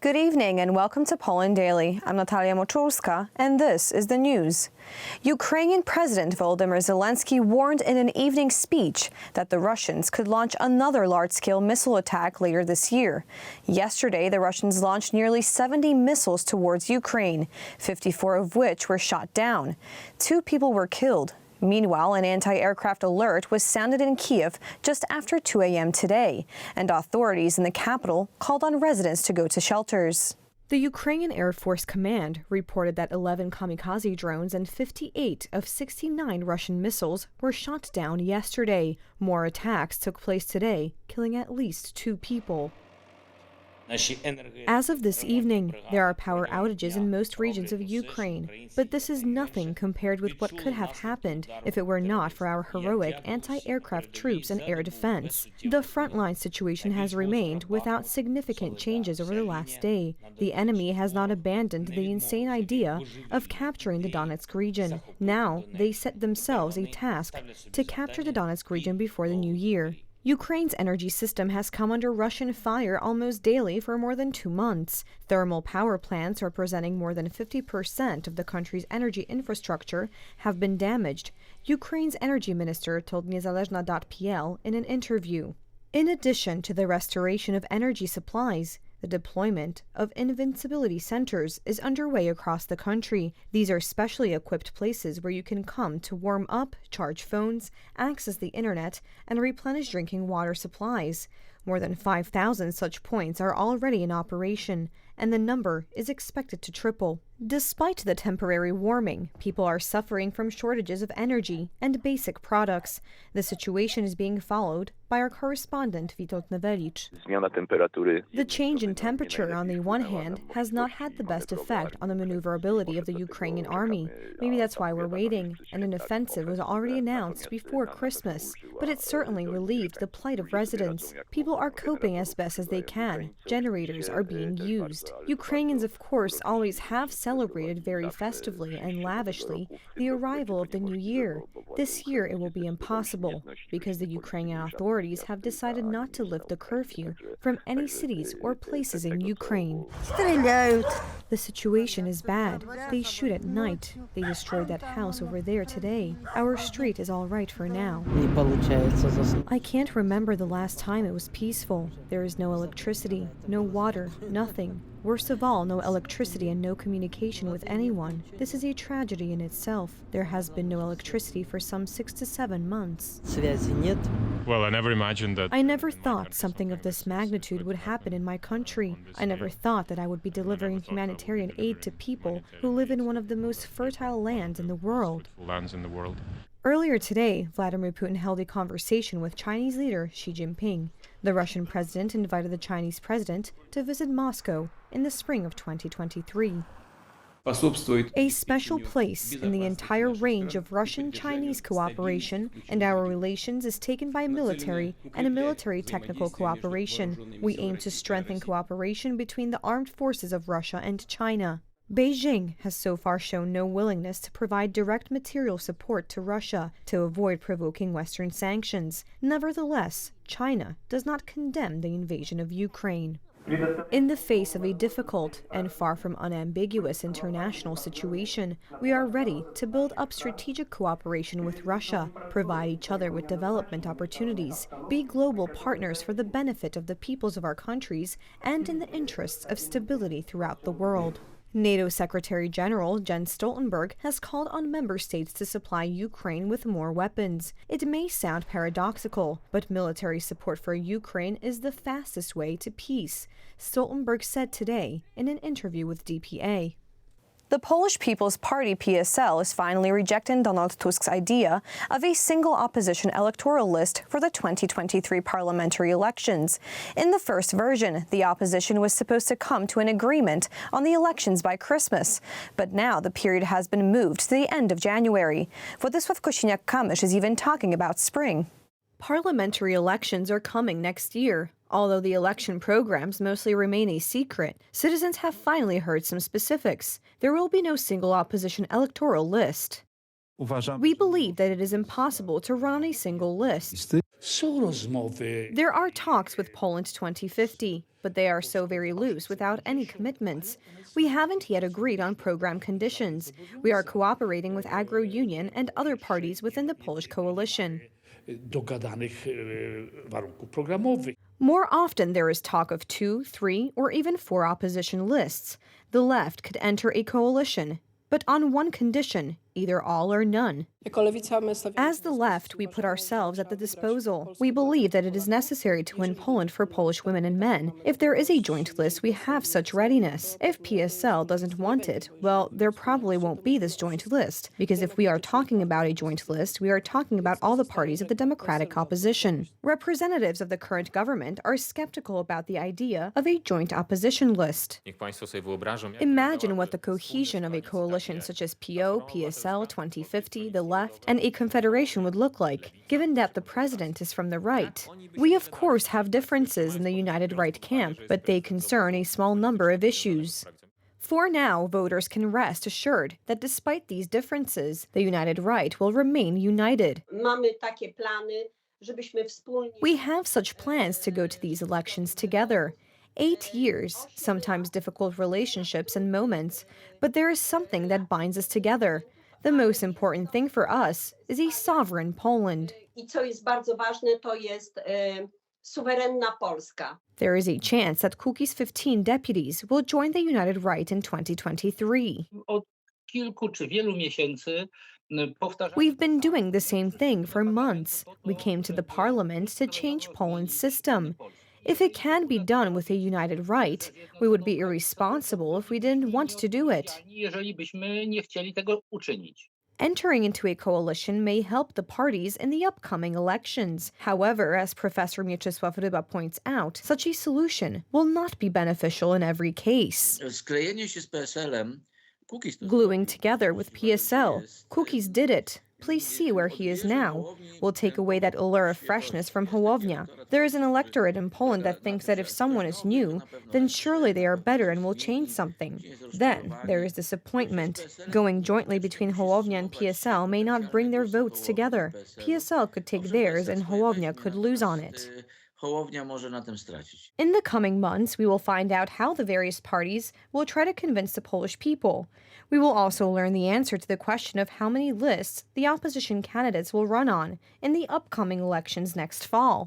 Good evening and welcome to Poland Daily. I'm Natalia Moczulska and this is the news. Ukrainian President Volodymyr Zelensky warned in an evening speech that the Russians could launch another large-scale missile attack later this year. Yesterday, the Russians launched nearly 70 missiles towards Ukraine, 54 of which were shot down. 2 people were killed. Meanwhile, an anti-aircraft alert was sounded in Kiev just after 2 a.m. today, and authorities in the capital called on residents to go to shelters. The Ukrainian Air Force Command reported that 11 kamikaze drones and 58 of 69 Russian missiles were shot down yesterday. More attacks took place today, killing at least 2 people. As of this evening, there are power outages in most regions of Ukraine, but this is nothing compared with what could have happened if it were not for our heroic anti-aircraft troops and air defense. The frontline situation has remained without significant changes over the last day. The enemy has not abandoned the insane idea of capturing the Donetsk region. Now, they set themselves a task to capture the Donetsk region before the new year. Ukraine's energy system has come under Russian fire almost daily for more than 2 months. Thermal power plants representing more than 50% of the country's energy infrastructure have been damaged, Ukraine's energy minister told Niezależna.pl in an interview. In addition to the restoration of energy supplies, the deployment of invincibility centers is underway across the country. These are specially equipped places where you can come to warm up, charge phones, access the internet, and replenish drinking water supplies. More than 5,000 such points are already in operation, and the number is expected to triple. Despite the temporary warming, people are suffering from shortages of energy and basic products. The situation is being followed by our correspondent Witold Newewicz. The change in temperature, on the one hand, has not had the best effect on the maneuverability of the Ukrainian army. Maybe that's why we're waiting, and an offensive was already announced before Christmas. But it certainly relieved the plight of residents. People are coping as best as they can. Generators are being used. Ukrainians, of course, always have celebrated very festively and lavishly the arrival of the new year. This year it will be impossible because the Ukrainian authorities have decided not to lift the curfew from any cities or places in Ukraine. The situation is bad. They shoot at night. They destroyed that house over there today. Our street is all right for now. I can't remember the last time it was peaceful. There is no electricity, no water, nothing. Worst of all, no electricity and no communication with anyone. This is a tragedy in itself. There has been no electricity for some 6 to 7 months. Well, I never imagined that. I never thought something of this magnitude would happen in my country. I never thought that I would be delivering humanitarian aid to people who live in one of the most fertile lands in the world. Earlier today, Vladimir Putin held a conversation with Chinese leader Xi Jinping. The Russian president invited the Chinese president to visit Moscow in the spring of 2023. A special place in the entire range of Russian-Chinese cooperation and our relations is taken by military and a military technical cooperation. We aim to strengthen cooperation between the armed forces of Russia and China. Beijing has so far shown no willingness to provide direct material support to Russia to avoid provoking Western sanctions. Nevertheless, China does not condemn the invasion of Ukraine. In the face of a difficult and far from unambiguous international situation, we are ready to build up strategic cooperation with Russia, provide each other with development opportunities, be global partners for the benefit of the peoples of our countries, and in the interests of stability throughout the world. NATO Secretary General Jens Stoltenberg has called on member states to supply Ukraine with more weapons. It may sound paradoxical, but military support for Ukraine is the fastest way to peace, Stoltenberg said today in an interview with DPA. The Polish People's Party PSL is finally rejecting Donald Tusk's idea of a single opposition electoral list for the 2023 parliamentary elections. In the first version, the opposition was supposed to come to an agreement on the elections by Christmas. But now the period has been moved to the end of January. Władysław Kosiniak-Kamysz is even talking about spring. Parliamentary elections are coming next year. Although the election programs mostly remain a secret, citizens have finally heard some specifics. There will be no single opposition electoral list. We believe that it is impossible to run on a single list. There are talks with Poland 2050, but they are so very loose without any commitments. We haven't yet agreed on program conditions. We are cooperating with Agro-Union and other parties within the Polish coalition. More often, there is talk of 2, 3, or even 4 opposition lists. The left could enter a coalition, but on one condition: either all or none. As the left, we put ourselves at the disposal. We believe that it is necessary to win Poland for Polish women and men. If there is a joint list, we have such readiness. If PSL doesn't want it, well, there probably won't be this joint list, because if we are talking about a joint list, we are talking about all the parties of the democratic opposition. Representatives of the current government are skeptical about the idea of a joint opposition list. Imagine what the cohesion of a coalition such as PO, PSL, 2050, the left, and a confederation would look like, given that the president is from the right. We, of course, have differences in the United Right camp, but they concern a small number of issues. For now, voters can rest assured that despite these differences, the United Right will remain united. We have such plans to go to these elections together. 8 years, sometimes difficult relationships and moments, but there is something that binds us together. The most important thing for us is a sovereign Poland. There is a chance that Kukiz 15 deputies will join the United Right in 2023. We've been doing the same thing for months. We came to the parliament to change Poland's system. If it can be done with a united right, we would be irresponsible if we didn't want to do it. Entering into a coalition may help the parties in the upcoming elections. However, as Professor Mieczysław Ryba points out, such a solution will not be beneficial in every case. Gluing together with PSL, Kukiz did it. Please see where he is now. We'll take away that allure of freshness from Hołownia. There is an electorate in Poland that thinks that if someone is new, then surely they are better and will change something. Then there is disappointment. Going jointly between Hołownia and PSL may not bring their votes together. PSL could take theirs and Hołownia could lose on it. In the coming months, we will find out how the various parties will try to convince the Polish people. We will also learn the answer to the question of how many lists the opposition candidates will run on in the upcoming elections next fall.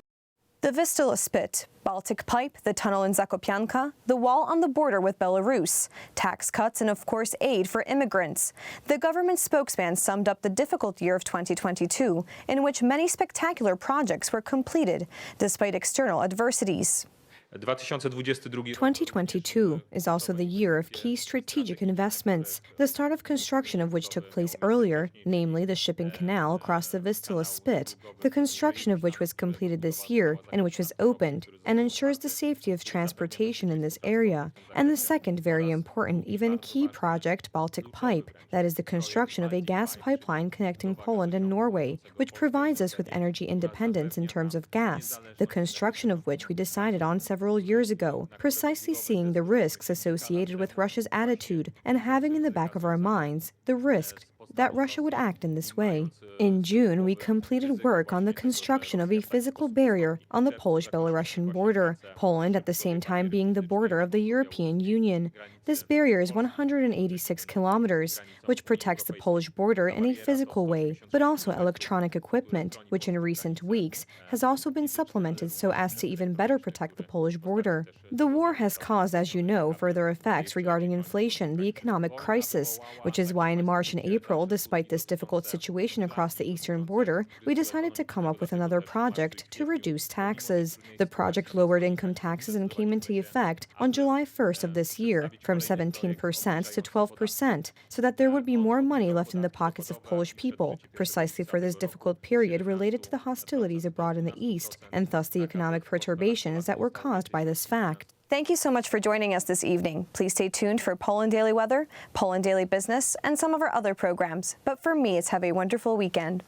The Vistula Spit, Baltic Pipe, the tunnel in Zakopianka, the wall on the border with Belarus, tax cuts, and of course aid for immigrants. The government spokesman summed up the difficult year of 2022, in which many spectacular projects were completed, despite external adversities. 2022 is also the year of key strategic investments, the start of construction of which took place earlier, namely the shipping canal across the Vistula Spit, the construction of which was completed this year and which was opened and ensures the safety of transportation in this area, and the second very important, even key project, Baltic Pipe, that is the construction of a gas pipeline connecting Poland and Norway, which provides us with energy independence in terms of gas, the construction of which we decided on several years ago, precisely seeing the risks associated with Russia's attitude and having in the back of our minds the risk that Russia would act in this way. In June, we completed work on the construction of a physical barrier on the Polish-Belarusian border, Poland at the same time being the border of the European Union. This barrier is 186 kilometers, which protects the Polish border in a physical way, but also electronic equipment, which in recent weeks has also been supplemented so as to even better protect the Polish border. The war has caused, as you know, further effects regarding inflation, the economic crisis, which is why in March and April, despite this difficult situation across the eastern border, we decided to come up with another project to reduce taxes. The project lowered income taxes and came into effect on July 1st of this year, from 17% to 12%, so that there would be more money left in the pockets of Polish people, precisely for this difficult period related to the hostilities abroad in the east, and thus the economic perturbations that were caused by this fact. Thank you so much for joining us this evening. Please stay tuned for Poland Daily Weather, Poland Daily Business, and some of our other programs. But for me, it's have a wonderful weekend.